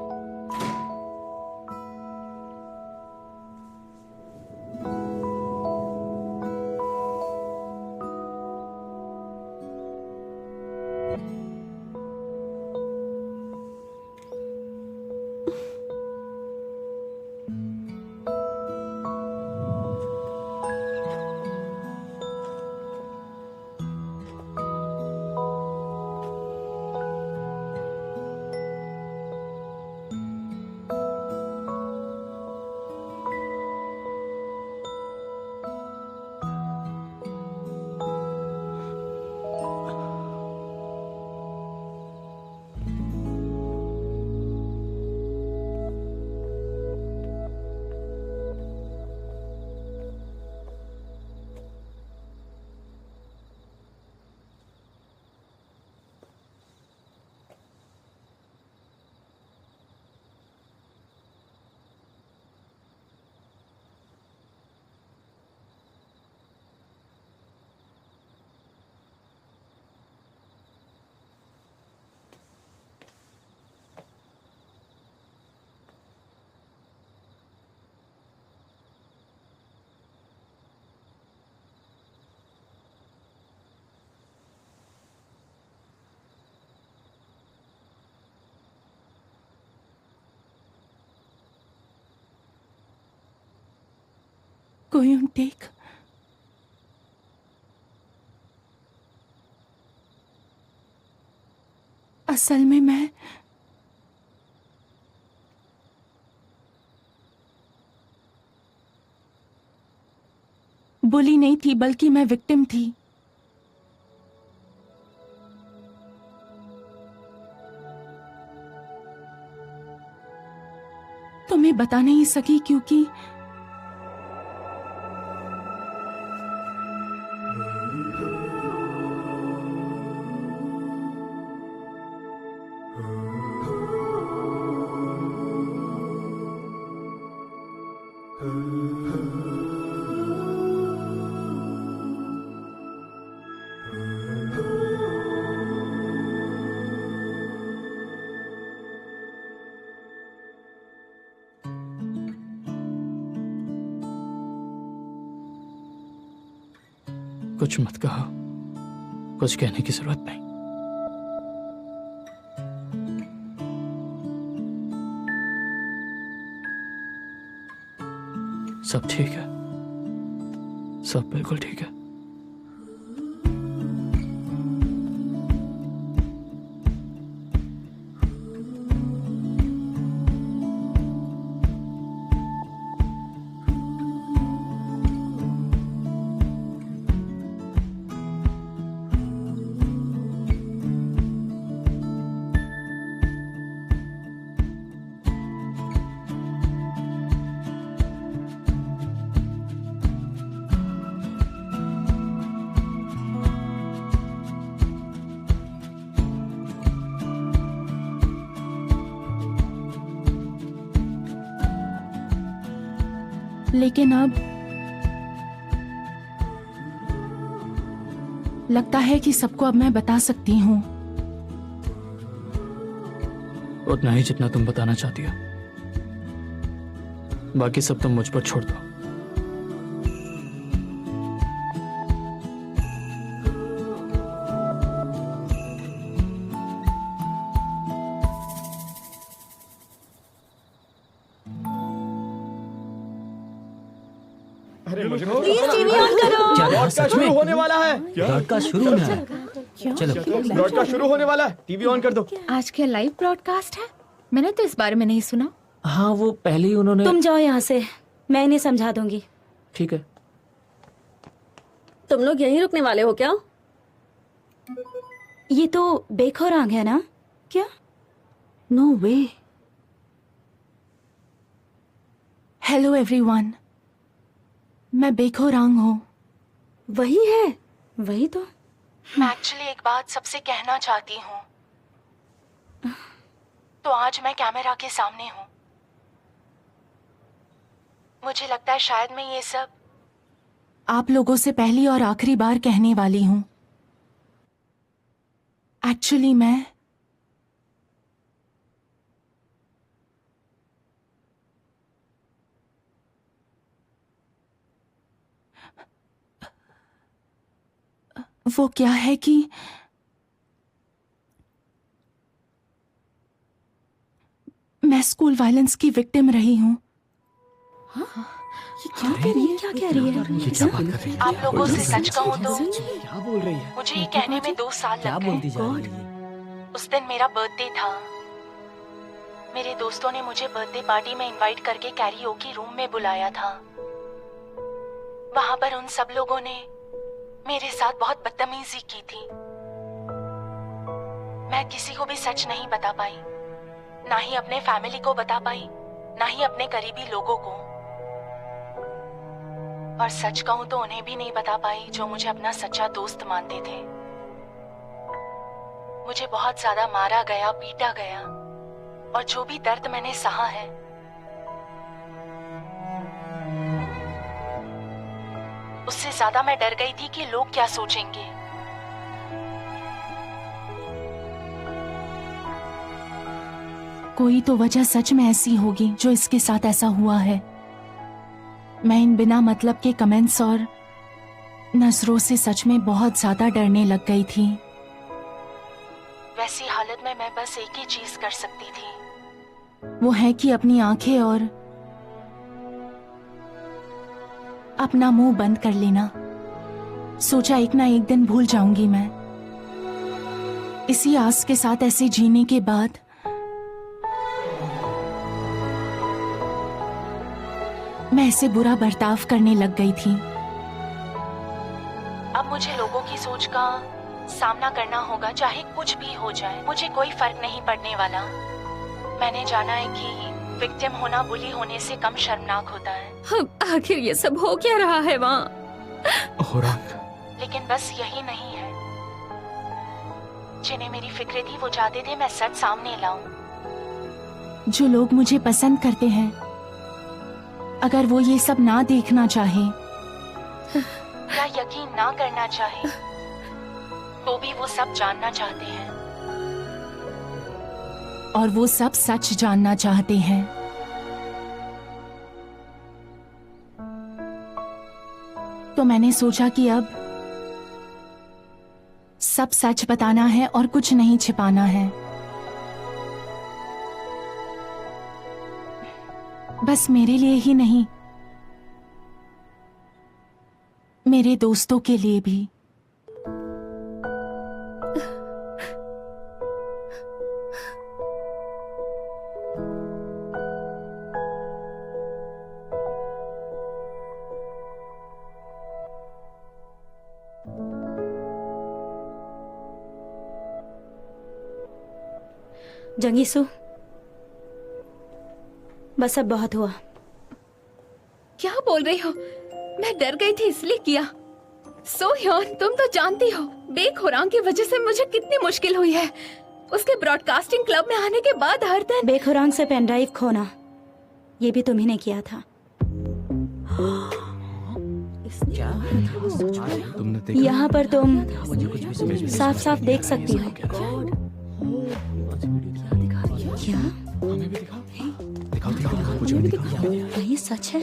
कोई टेक असल में मैं बुली नहीं थी, बल्कि मैं विक्टिम थी। तो मैं बता नहीं सकी क्योंकि कुछ मत कहो, कुछ कहने की जरूरत नहीं। सब ठीक है, सब बिल्कुल ठीक है। लेकिन अब लगता है कि सबको अब मैं बता सकती हूँ। उतना ही जितना तुम बताना चाहती हो, बाकी सब तुम मुझ पर छोड़ दो। प्लीज टीवी ऑन करो। ब्रॉडकास्ट शुरू होने वाला है। ब्रॉडकास्ट शुरू होना है। चलो ब्रॉडकास्ट शुरू होने वाला है, टीवी ऑन कर दो। आज क्या लाइव ब्रॉडकास्ट है? मैंने तो इस बारे में नहीं सुना। हाँ, वो पहले ही उन्होंने। तुम जाओ यहाँ से, मैं इन्हें समझा दूंगी। ठीक है। तुम लोग यहीं रुकने वाले हो क्या? ये तो बेखौरांग है ना? क्या? नो वे। हेलो एवरीवन, मैं बेखौरांग हूँ। वही है, वही तो। मैं एक्चुअली एक बात सबसे कहना चाहती हूँ, तो आज मैं कैमरा के सामने हूँ। मुझे लगता है शायद मैं ये सब आप लोगों से पहली और आखिरी बार कहने वाली हूँ। एक्चुअली मैं वो क्या है कि मैं स्कूल वायलेंस की विक्टिम रही हूँ। क्या कह रही है? क्या कह रही है? ये क्या बात कर रही है? आप लोगों से सच कहूँ तो क्या बोल रही है? मुझे ये कहने में 2 साल क्या लग बोलती गए। जा रही है? उस दिन मेरा बर्थडे था। मेरे दोस्तों ने मुझे बर्थडे पार्टी में इनवाइट करके कैरियोकी रूम में बुलाया था। वहां पर उन सब लोगों ने मेरे साथ बहुत बदतमीजी की थी। मैं किसी को भी सच नहीं बता पाई, ना ही अपने फैमिली को बता पाई, ना ही अपने करीबी लोगों को। और सच कहूं तो उन्हें भी नहीं बता पाई जो मुझे अपना सच्चा दोस्त मानते थे। मुझे बहुत ज्यादा मारा गया, पीटा गया, और जो भी दर्द मैंने सहा है उससे ज्यादा मैं डर गई थी कि लोग क्या सोचेंगे। कोई तो वजह सच में ऐसी होगी जो इसके साथ ऐसा हुआ है। मैं इन बिना मतलब के कमेंट्स और नजरों से सच में बहुत ज्यादा डरने लग गई थी। वैसी हालत में मैं बस एक ही चीज कर सकती थी, वो है कि अपनी आंखें और अपना मुंह बंद कर लेना। सोचा एक ना एक दिन भूल जाऊंगी मैं। इसी आस के साथ ऐसे जीने के बाद मैं ऐसे बुरा बर्ताव करने लग गई थी। अब मुझे लोगों की सोच का सामना करना होगा, चाहे कुछ भी हो जाए। मुझे कोई फर्क नहीं पड़ने वाला। मैंने जाना है कि विक्टिम होना बुली होने से कम शर्मनाक होता है। आखिर ये सब हो क्या रहा है वहाँ? लेकिन बस यही नहीं है। जिन्हें मेरी फिक्र थी वो चाहते थे मैं सच सामने लाऊं। जो लोग मुझे पसंद करते हैं, अगर वो ये सब ना देखना चाहे या यकीन ना करना चाहे, तो भी वो सब जानना चाहते हैं, और वो सब सच जानना चाहते हैं। तो मैंने सोचा कि अब सब सच बताना है और कुछ नहीं छिपाना है। बस मेरे लिए ही नहीं, मेरे दोस्तों के लिए भी। जंगीसू, बस अब बहुत हुआ। क्या बोल रही हो? मैं डर गई थी इसलिए किया। सो ह्योन, तुम तो जानती हो बेखुरांग की वजह से मुझे कितनी मुश्किल हुई है। उसके ब्रॉडकास्टिंग क्लब में आने के बाद हर दिन बेखुरांग से पेन ड्राइव खोना, ये भी तुम्ही ने किया था। तुमने देखा? यहाँ पर तुम साफ साफ देख सकती हो। क्या? ये सच है?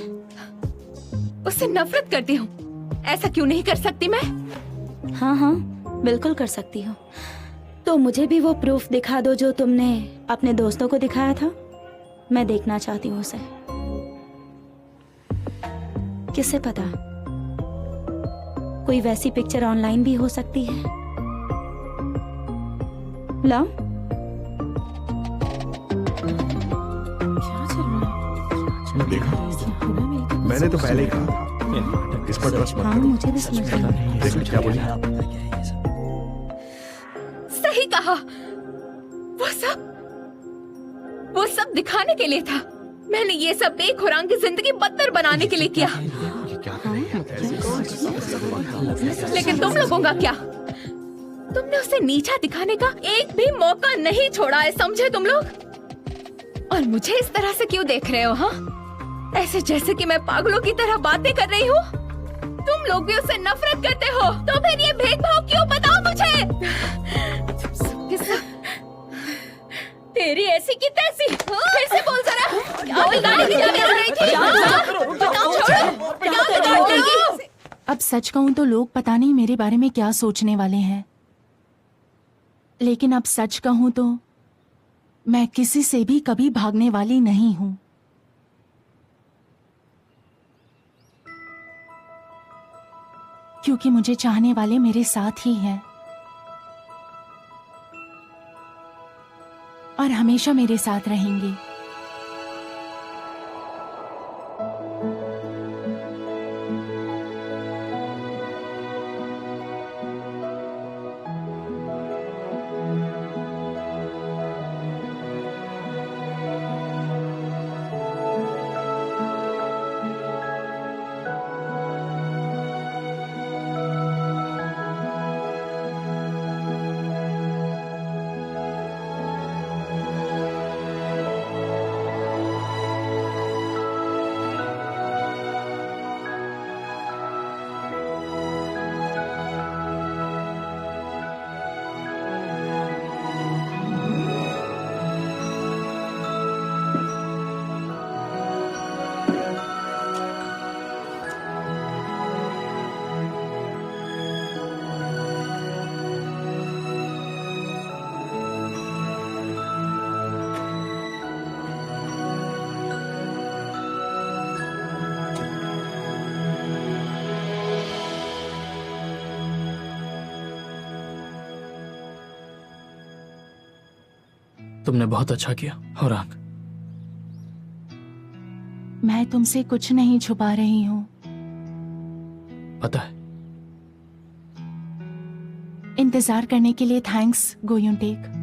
उससे नफरत करती हूँ। ऐसा क्यों नहीं कर सकती मैं? हाँ हाँ, बिल्कुल कर सकती हो। तो मुझे भी वो प्रूफ दिखा दो जो तुमने अपने दोस्तों को दिखाया था। मैं देखना चाहती हूँ उसे। किसे पता, कोई वैसी पिक्चर ऑनलाइन भी हो सकती है। लाओ। मैंने तो पहले ही कहा इस पर ट्रस्ट मत हाँ, करो। मुझे भी समझ रहा है। देखो क्या बोली। सही कहा। वो सब दिखाने के लिए था। मैंने ये सब बेखुरांग की जिंदगी बदतर बनाने के लिए किया। ये क्या कर रही है? लेकिन तुम लोगों का क्या? तुमने उसे नीचा दिखाने का एक भी मौका नहीं छोड़ा है, समझे तुम लोग? और मुझे इस तरह से क्यों देख रहे हो? हाँ, ऐसे जैसे कि मैं पागलों की तरह बातें कर रही हूँ। तुम लोग भी उससे नफरत करते हो, तो फिर ये भेदभाव क्यों? बताओ मुझे। तेरी ऐसी की तैसी। फिर से बोल जरा। क्या बिगाड़ने की क्या कर रही थी? बताओ, छोड़ो। क्या बिगाड़ने की? अब सच कहूं तो लोग पता नहीं मेरे बारे में क्या सोचने वाले हैं, लेकिन अब सच कहूं तो मैं किसी से भी कभी भागने वाली नहीं हूं। क्योंकि मुझे चाहने वाले मेरे साथ ही हैं और हमेशा मेरे साथ रहेंगे। तुमने बहुत अच्छा किया औरांग। मैं तुमसे कुछ नहीं छुपा रही हूं। पता है। इंतजार करने के लिए थैंक्स गोयुंटेक।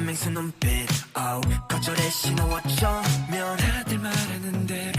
맹수 눈빛 거절의 신호 어쩌면 다들 말하는 대로